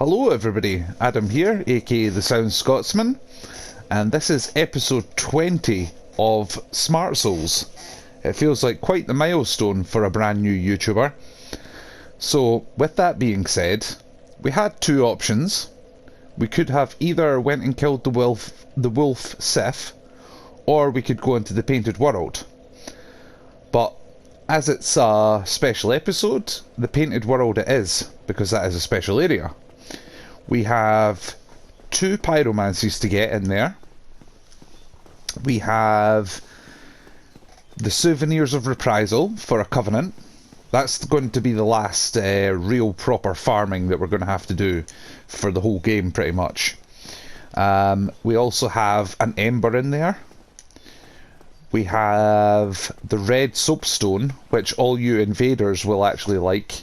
Hello everybody, Adam here, aka the Sound Scotsman, and this is episode 20 of Smart Souls. It feels like quite the milestone for a brand new YouTuber. So, with that being said, we had two options. We could have either went and killed the wolf Sith, or we could go into the Painted World. But as it's a special episode, the Painted World it is, because that is a special area. We have two pyromancies to get in there. We have the Souvenirs of Reprisal for a Covenant. That's going to be the last real proper farming that we're going to have to do for the whole game pretty much. We also have an Ember in there. We have the Red Soapstone, which all you invaders will actually like,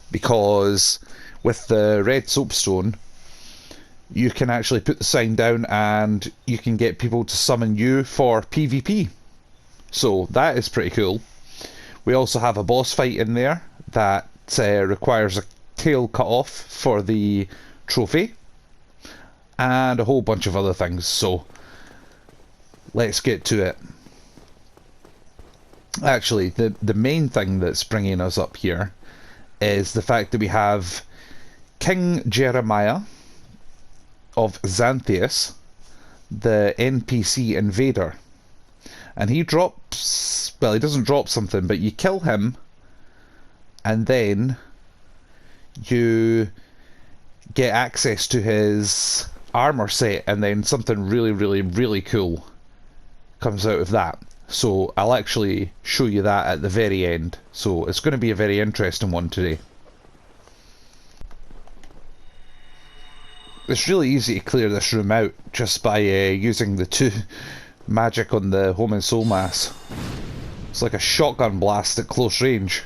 because with the Red Soapstone you can actually put the sign down and you can get people to summon you for PvP. So that is pretty cool. We also have a boss fight in there that requires a tail cut off for the trophy, and a whole bunch of other things. So let's get to it. Actually, the main thing that's bringing us up here is the fact that we have King Jeremiah of Xanthous, the NPC invader. And he drops, well, he doesn't drop something, but you kill him and then you get access to his armor set, and then something really cool comes out of that. So I'll actually show you that at the very end. So it's going to be a very interesting one today. It's really easy to clear this room out just by using the two magic on the Home and Soul Mass. It's like a shotgun blast at close range.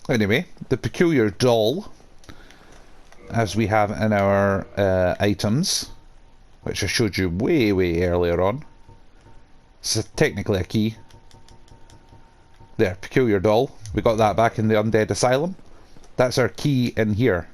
Anyway, the peculiar doll, as we have in our items, which I showed you way earlier on. It's technically a key. There, peculiar doll. We got that back in the Undead Asylum. That's our key in here.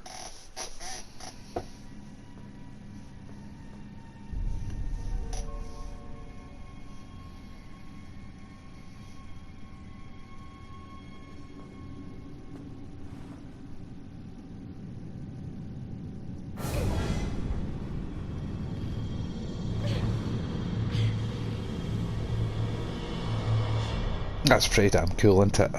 That's pretty damn cool, isn't it?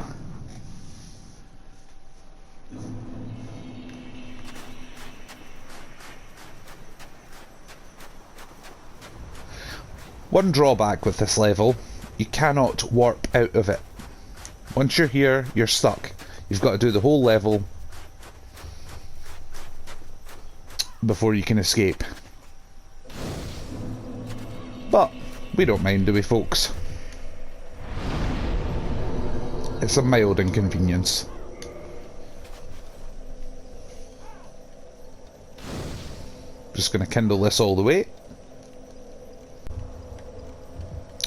One drawback with this level, you cannot warp out of it. Once you're here, you're stuck. You've got to do the whole level before you can escape. But we don't mind, do we, folks? It's a mild inconvenience. Just going to kindle this all the way.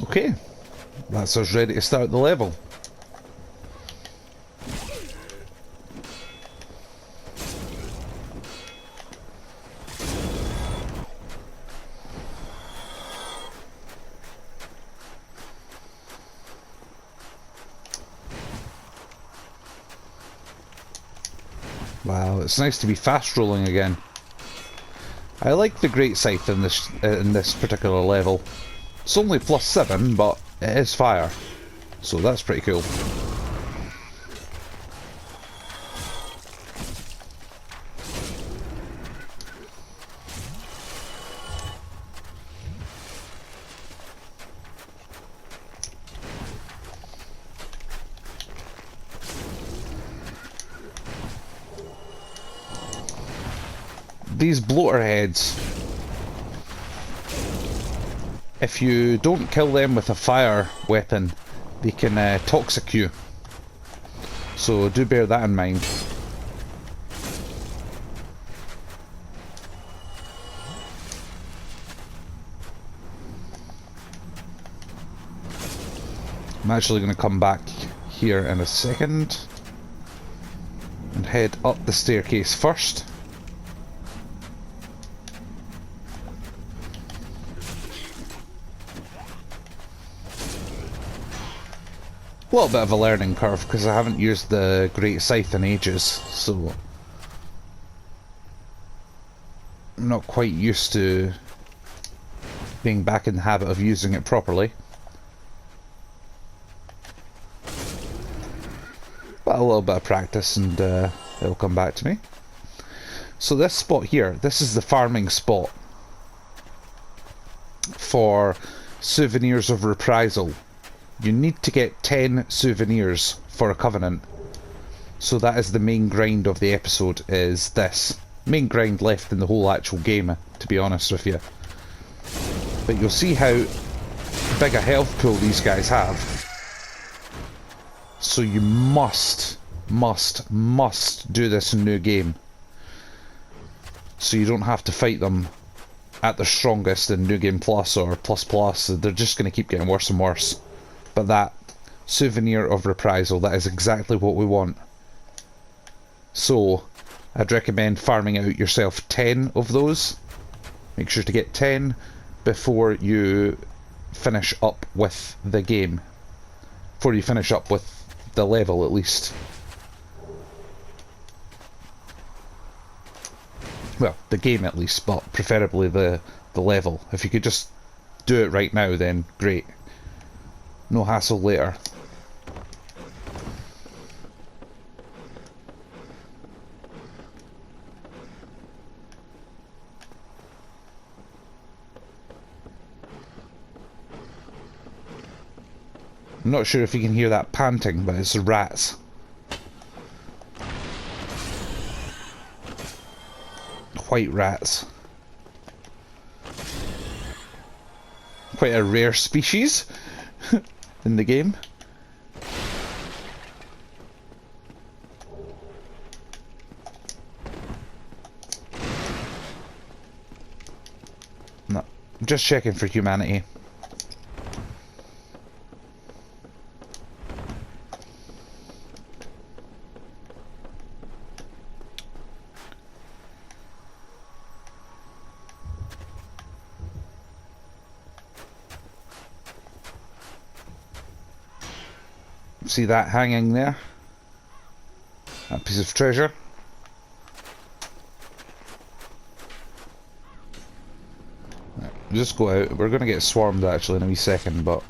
Okay, that's us ready to start the level. Wow, it's nice to be fast rolling again. I like the Great Scythe in this particular level. It's only +7, but it is fire, so that's pretty cool. These bloater heads, if you don't kill them with a fire weapon, they can toxic you. So do bear that in mind. I'm actually going to come back here in a second and head up the staircase first. A little bit of a learning curve because I haven't used the Great Scythe in ages, so I'm not quite used to being back in the habit of using it properly. But a little bit of practice and it'll come back to me. So this spot here, this is the farming spot for souvenirs of reprisal. You need to get 10 souvenirs for a covenant. So that is the main grind of the episode, is this. Main grind left in the whole actual game, to be honest with you. But you'll see how big a health pool these guys have. So you must do this in New Game. So you don't have to fight them at their strongest in New Game Plus or Plus Plus. They're just going to keep getting worse and worse. But that souvenir of reprisal, that is exactly what we want. So I'd recommend farming out yourself 10 of those. Make sure to get 10 before you finish up with the game. Before you finish up with the level, at least. Well, the game at least, but preferably the level. If you could just do it right now, then great. No hassle later. I'm not sure if you can hear that panting, but it's the rats. White rats. Quite a rare species in the game. No, just checking for humanity. See that hanging there? That piece of treasure. Right, just go out. We're going to get swarmed actually in a wee second, but...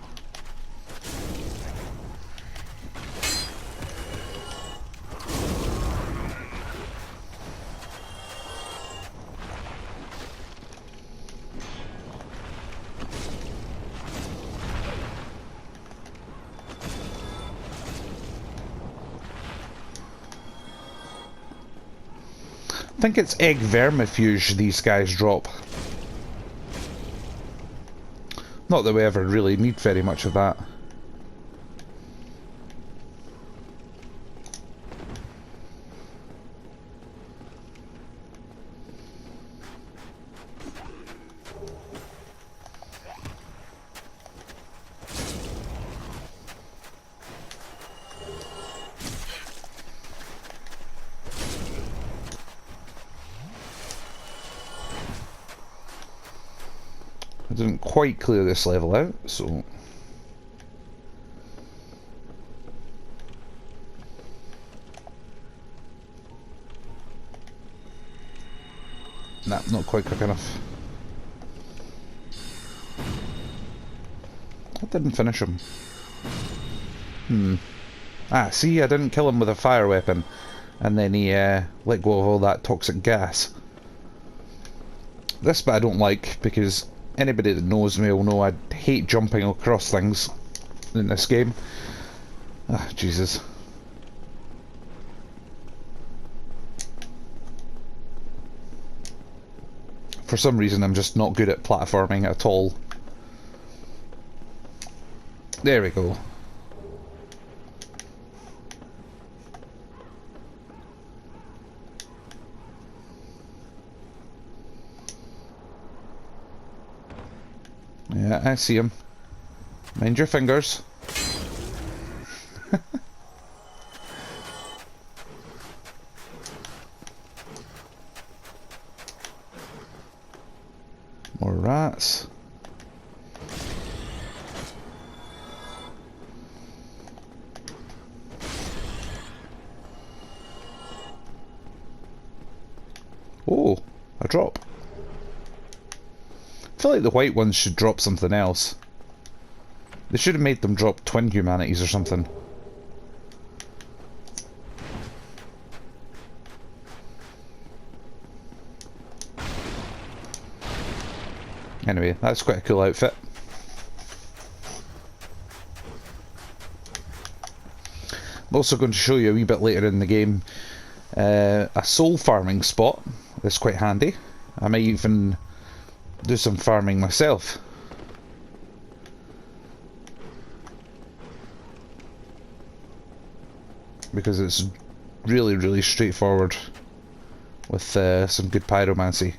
I think it's egg vermifuge these guys drop. Not that we ever really need very much of that. I didn't quite clear this level out, so... Nah, not quite quick enough. I didn't finish him. Ah, see, I didn't kill him with a fire weapon. And then he let go of all that toxic gas. This bit I don't like, because anybody that knows me will know I hate jumping across things in this game. Ah, Jesus. For some reason I'm just not good at platforming at all. There we go. Yeah, I see him. Mind your fingers. drop? I feel like the white ones should drop something else. They should have made them drop twin humanities or something. Anyway, that's quite a cool outfit. I'm also going to show you a wee bit later in the game a soul farming spot that's quite handy. I might even do some farming myself. Because it's really, really straightforward with some good pyromancy.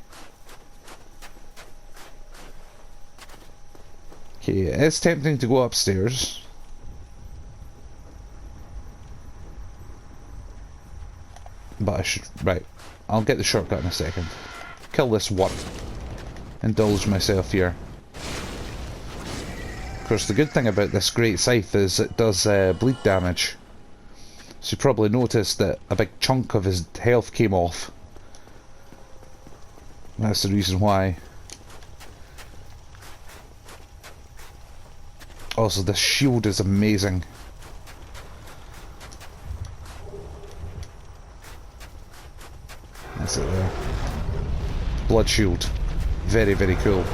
Okay, it is tempting to go upstairs. But I should... Right, I'll get the shortcut in a second. Kill this one. Indulge myself here. Of course, the good thing about this great scythe is it does bleed damage. So you probably noticed that a big chunk of his health came off. That's the reason why. Also, this shield is amazing. That's it there. Blood shield. Very, very cool.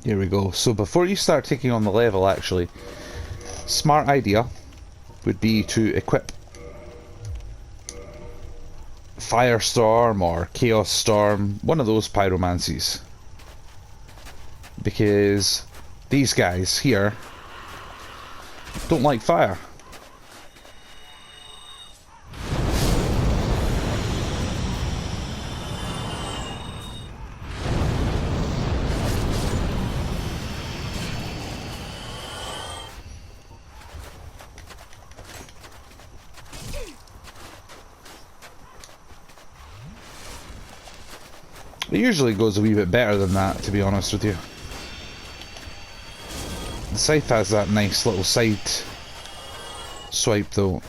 Here we go. So before you start taking on the level, actually, smart idea would be to equip Firestorm or Chaos Storm, one of those pyromancies. Because these guys here don't like fire. It usually goes a wee bit better than that, to be honest with you. The scythe has that nice little side swipe though.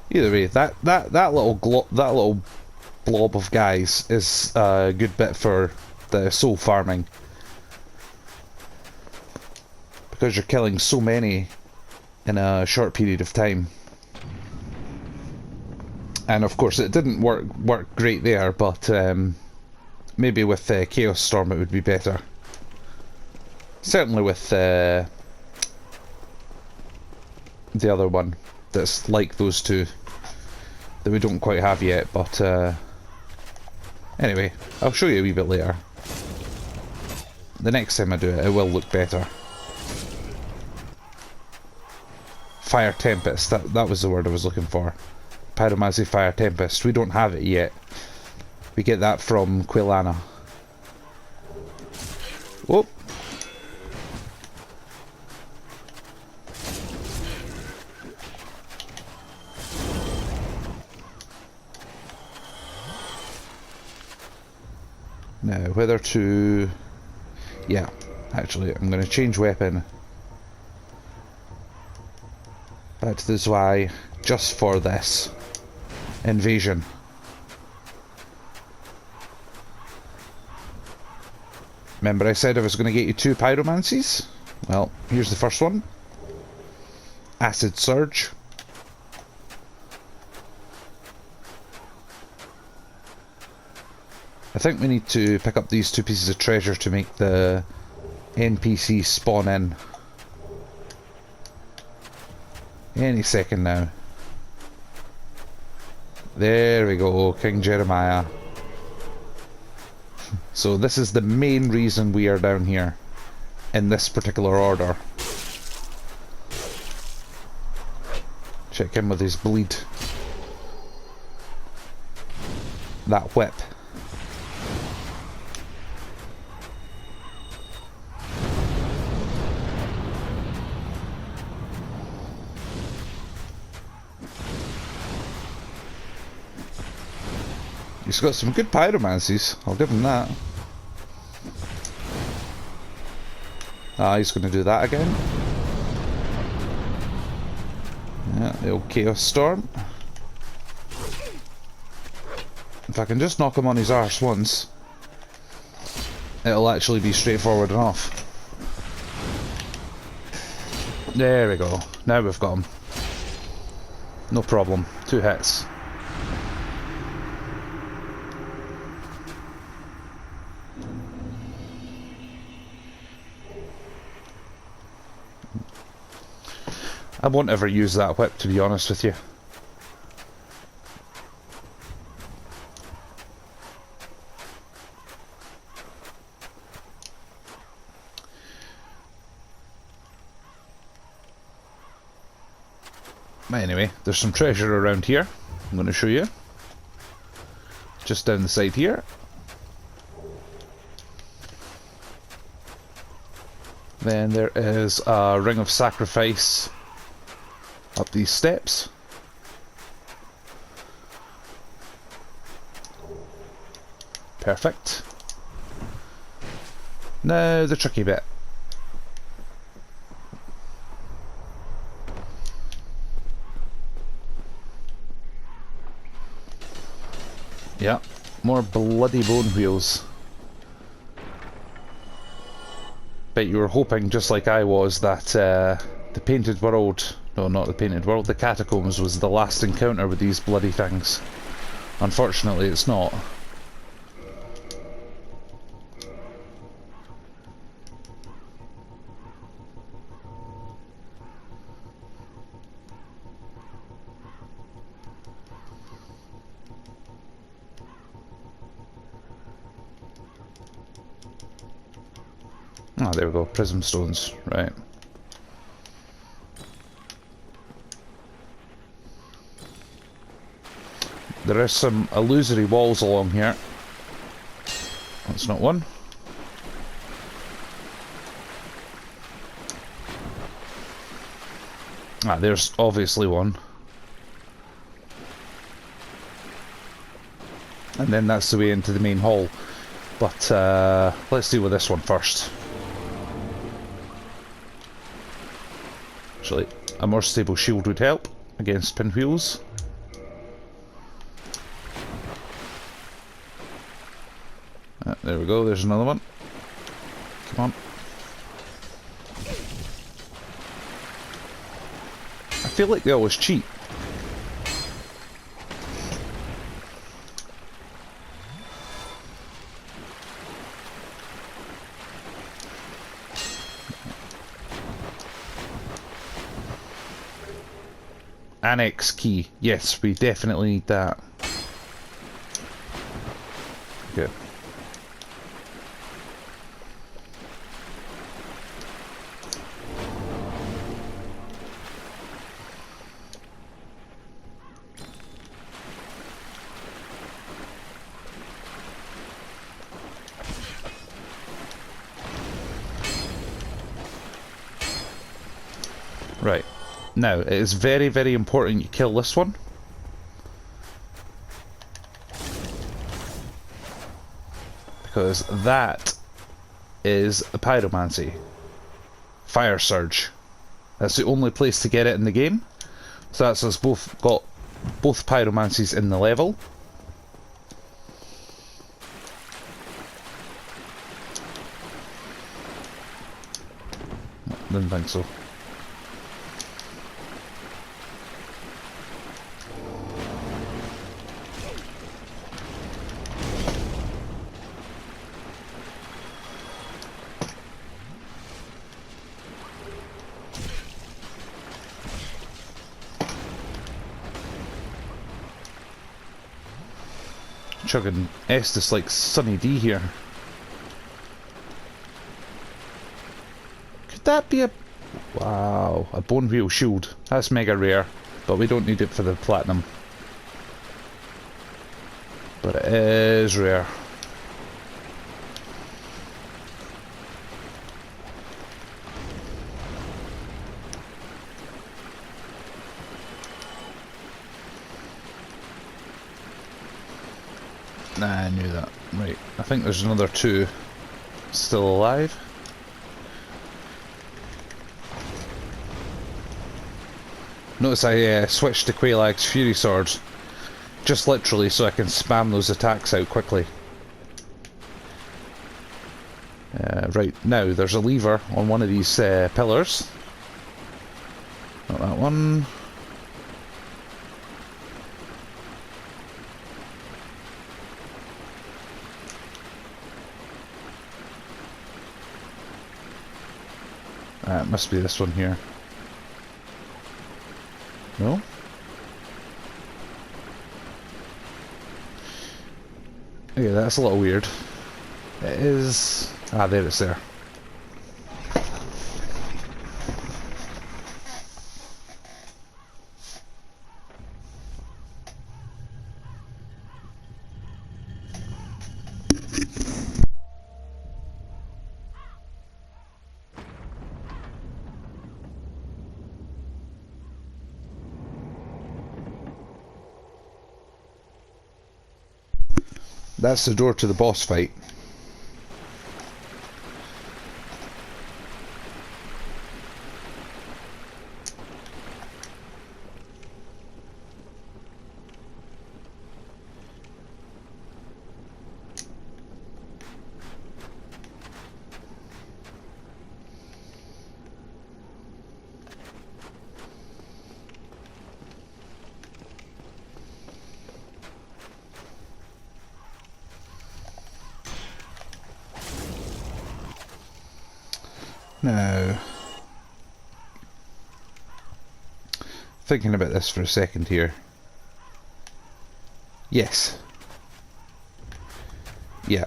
Either way, that little blob of guys is a good bit for the soul farming. Because you're killing so many in a short period of time. And of course it didn't work great there, but maybe with Chaos Storm it would be better. Certainly with the other one that's like those two that we don't quite have yet, but anyway, I'll show you a wee bit later. The next time I do it, it will look better. Fire Tempest, that was the word I was looking for. Pyromancy Fire Tempest. We don't have it yet. We get that from Quilana. Whoop. Now, whether to... Yeah, actually, I'm going to change weapon. Back to the Zwei, just for this invasion. Remember I said I was going to get you 2 pyromancies? Well, here's the first one. Acid Surge. I think we need to pick up these 2 pieces of treasure to make the NPC spawn in. Any second now. There we go, King Jeremiah. So this is the main reason we are down here, in this particular order. Check him with his bleed. That whip. He's got some good pyromancies, I'll give him that. Ah, he's going to do that again. Yeah, the old Chaos Storm. If I can just knock him on his arse once, it'll actually be straightforward enough. There we go. Now we've got him. No problem. 2 hits. I won't ever use that whip, to be honest with you. Anyway, there's some treasure around here. I'm going to show you. Just down the side here. Then there is a ring of sacrifice up these steps. Perfect. Now the tricky bit. Yeah, more bloody bone wheels. Bet you were hoping, just like I was, that the painted world, no, not the painted world, the catacombs was the last encounter with these bloody things. Unfortunately, it's not. Ah, there we go, prism stones, right. There is some illusory walls along here. That's not one. Ah, there's obviously one. And then that's the way into the main hall. But let's deal with this one first. Actually, a more stable shield would help against pinwheels. There we go, there's another one. Come on. I feel like they always cheat. Annex key. Yes, we definitely need that. Good. Right. Now, it is very, very important you kill this one. Because that is a pyromancy. Fire surge. That's the only place to get it in the game. So that's us both got both pyromancies in the level. Didn't think so. Chugging Estus like Sunny D here. Could that be a... Wow, a bone wheel shield. That's mega rare. but we don't need it for the platinum. But it is rare. Nah, I knew that. Right, I think there's another two still alive. Notice I switched to Quailag's Fury Swords, just literally so I can spam those attacks out quickly. Right, now there's a lever on one of these pillars. Not that one. It must be this one here. No? Okay, that's a little weird. It is... Ah, there it's there. That's the door to the boss fight. Now, thinking about this for a second here. Yes. Yeah.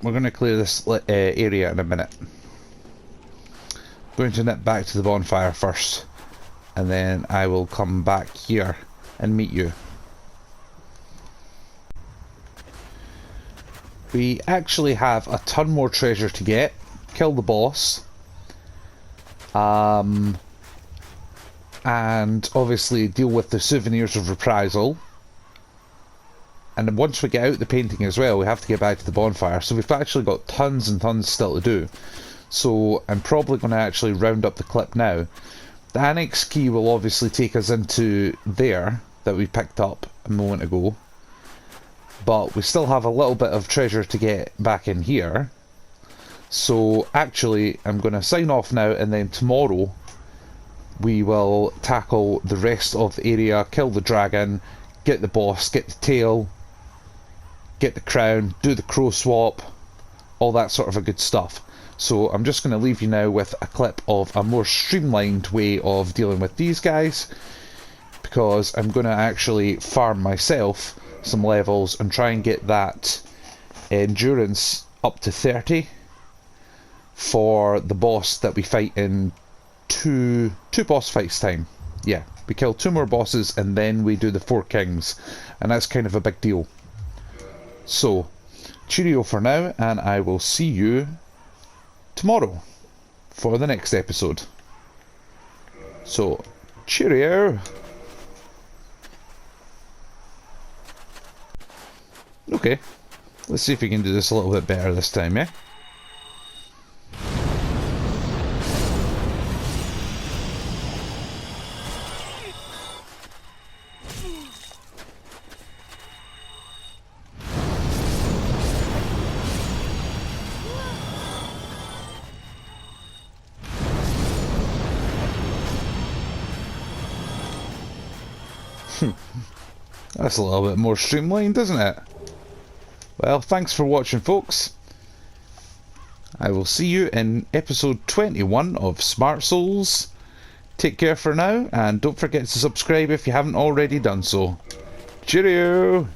We're going to clear this area in a minute. I'm going to nip back to the bonfire first, and then I will come back here and meet you. We actually have a ton more treasure to get. Kill the boss. And obviously deal with the souvenirs of reprisal. And once we get out the painting as well, we have to get back to the bonfire. So we've actually got tons and tons still to do. So I'm probably going to actually round up the clip now. The Annex key will obviously take us into there, that we picked up a moment ago. But we still have a little bit of treasure to get back in here. So actually I'm going to sign off now, and then tomorrow we will tackle the rest of the area, kill the dragon, get the boss, get the tail, get the crown, do the crow swap, all that sort of a good stuff. So I'm just going to leave you now with a clip of a more streamlined way of dealing with these guys, because I'm going to actually farm myself some levels and try and get that endurance up to 30 for the boss that we fight in two boss fights time. Yeah, we kill 2 more bosses and then we do the 4 kings, and that's kind of a big deal. So cheerio for now, and I will see you tomorrow for the next episode. So cheerio. Okay, let's see if we can do this a little bit better this time, yeah? That's a little bit more streamlined, isn't it? Well, thanks for watching, folks. I will see you in episode 21 of Smart Souls. Take care for now, and don't forget to subscribe if you haven't already done so. Cheerio!